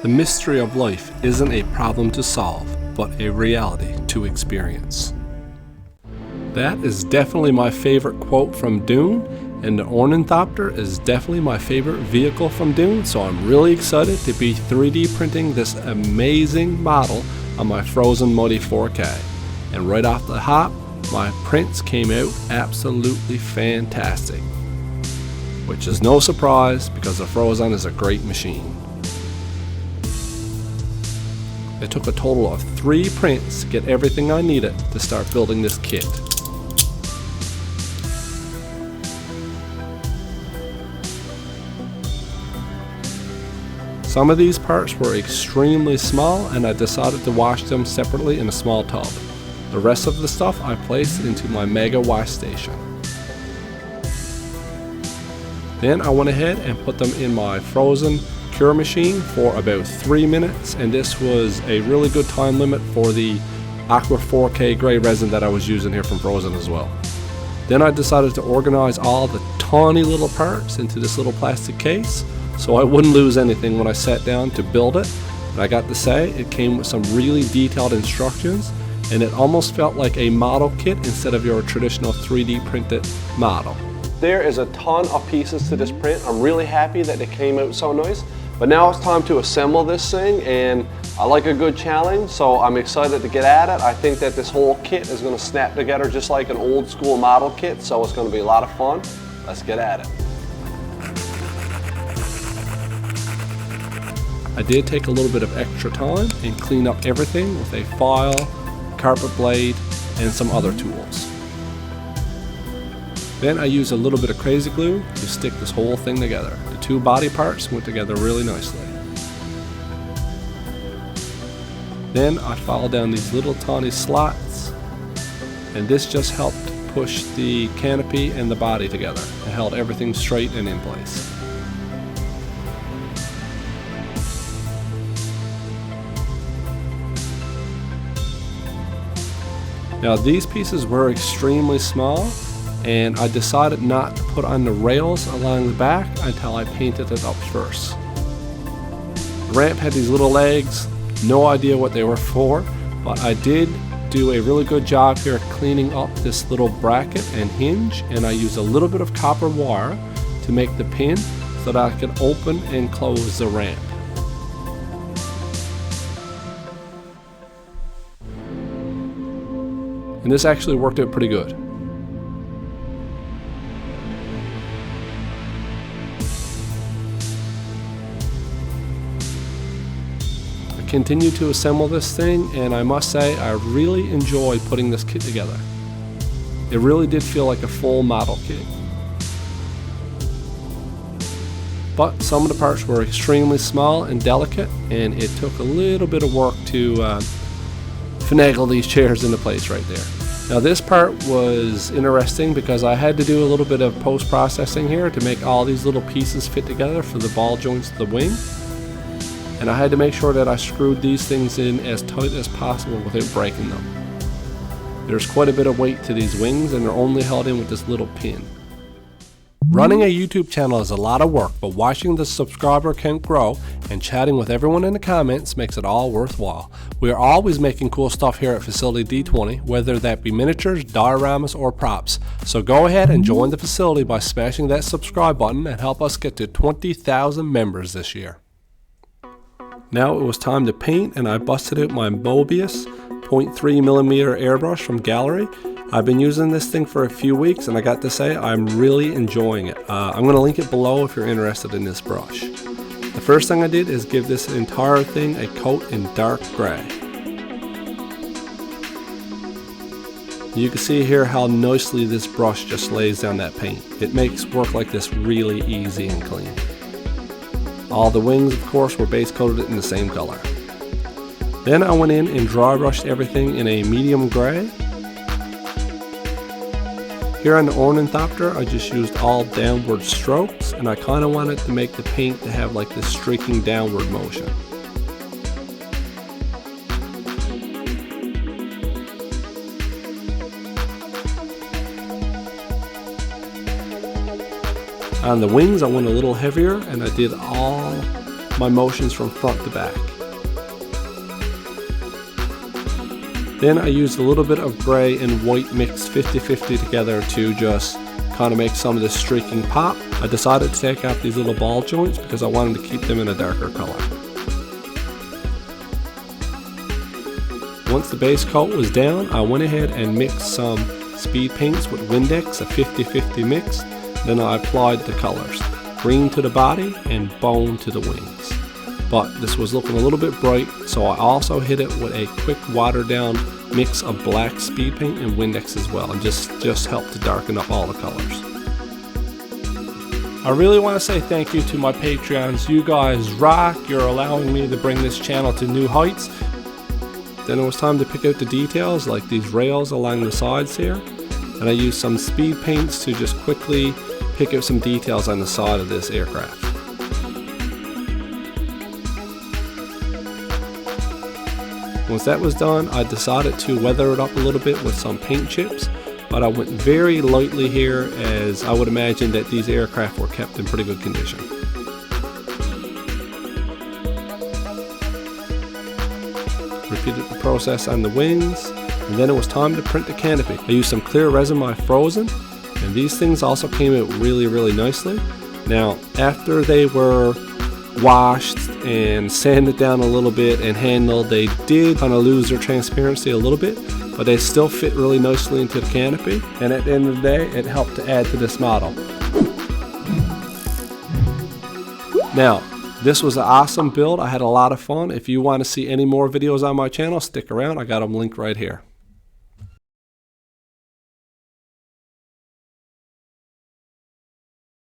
The mystery of life isn't a problem to solve, but a reality to experience. That is definitely my favorite quote from Dune, and the Ornithopter is definitely my favorite vehicle from Dune, so I'm really excited to be 3D printing this amazing model on my Frozen Muddy 4K. And right off the hop, my prints came out absolutely fantastic. Which is no surprise because the Frozen is a great machine. It took a total of 3 prints to get everything I needed to start building this kit. Some of these parts were extremely small and I decided to wash them separately in a small tub. The rest of the stuff I placed into my mega wash station. Then I went ahead and put them in my Frozen cure machine for about 3 minutes, and this was a really good time limit for the Aqua 4K gray resin that I was using here from Frozen as well. Then I decided to organize all the tiny little parts into this little plastic case so I wouldn't lose anything when I sat down to build it. And I got to say, it came with some really detailed instructions, and it almost felt like a model kit instead of your traditional 3D printed model. There is a ton of pieces to this print. I'm really happy that it came out so nice. But now it's time to assemble this thing, and I like a good challenge, so I'm excited to get at it. I think that this whole kit is going to snap together just like an old school model kit, so it's going to be a lot of fun. Let's get at it. I did take a little bit of extra time and clean up everything with a file, carpet blade, and some other tools. Then I used a little bit of crazy glue to stick this whole thing together. The 2 body parts went together really nicely. Then I filed down these little tiny slots, and this just helped push the canopy and the body together and held everything straight and in place. Now these pieces were extremely small, and I decided not to put on the rails along the back until I painted it up first. The ramp had these little legs, no idea what they were for, but I did do a really good job here cleaning up this little bracket and hinge, and I used a little bit of copper wire to make the pin so that I could open and close the ramp. And this actually worked out pretty good. Continue to assemble this thing, and I must say I really enjoyed putting this kit together. It really did feel like a full model kit. But some of the parts were extremely small and delicate, and it took a little bit of work to finagle these chairs into place right there. Now this part was interesting because I had to do a little bit of post-processing here to make all these little pieces fit together for the ball joints of the wing. And I had to make sure that I screwed these things in as tight as possible without breaking them. There's quite a bit of weight to these wings, and they're only held in with this little pin. Running a YouTube channel is a lot of work, but watching the subscriber count grow and chatting with everyone in the comments makes it all worthwhile. We are always making cool stuff here at Facility D20, whether that be miniatures, dioramas, or props. So go ahead and join the facility by smashing that subscribe button and help us get to 20,000 members this year. Now it was time to paint, and I busted out my Mobius 0.3mm airbrush from Gallery. I've been using this thing for a few weeks, and I got to say I'm really enjoying it. I'm going to link it below if you're interested in this brush. The first thing I did is give this entire thing a coat in dark gray. You can see here how nicely this brush just lays down that paint. It makes work like this really easy and clean. All the wings, of course, were base coated in the same color. Then I went in and dry brushed everything in a medium gray. Here on the Ornithopter, I just used all downward strokes, and I kind of wanted to make the paint to have like this streaking downward motion. On the wings I went a little heavier, and I did all my motions from front to back. Then I used a little bit of gray and white mixed 50-50 together to just kind of make some of this streaking pop. I decided to take out these little ball joints because I wanted to keep them in a darker color. Once the base coat was down, I went ahead and mixed some speed paints with Windex, a 50-50 mix. Then I applied the colors, green to the body and bone to the wings. But this was looking a little bit bright, so I also hit it with a quick watered down mix of black speed paint and Windex as well, and just helped to darken up all the colors. I really want to say thank you to my Patreons. You guys rock. You're allowing me to bring this channel to new heights. Then it was time to pick out the details, like these rails along the sides here, and I used some speed paints to just quickly pick out some details on the side of this aircraft. Once that was done, I decided to weather it up a little bit with some paint chips, but I went very lightly here, as I would imagine that these aircraft were kept in pretty good condition. Repeated the process on the wings, and then it was time to print the canopy. I used some clear resin I frozen, and these things also came out really nicely. Now, after they were washed and sanded down a little bit and handled, they did kind of lose their transparency a little bit, but they still fit really nicely into the canopy, and at the end of the day it helped to add to this model. Now, this was an awesome build. I had a lot of fun. If you want to see any more videos on my channel, stick around. I got them linked right here.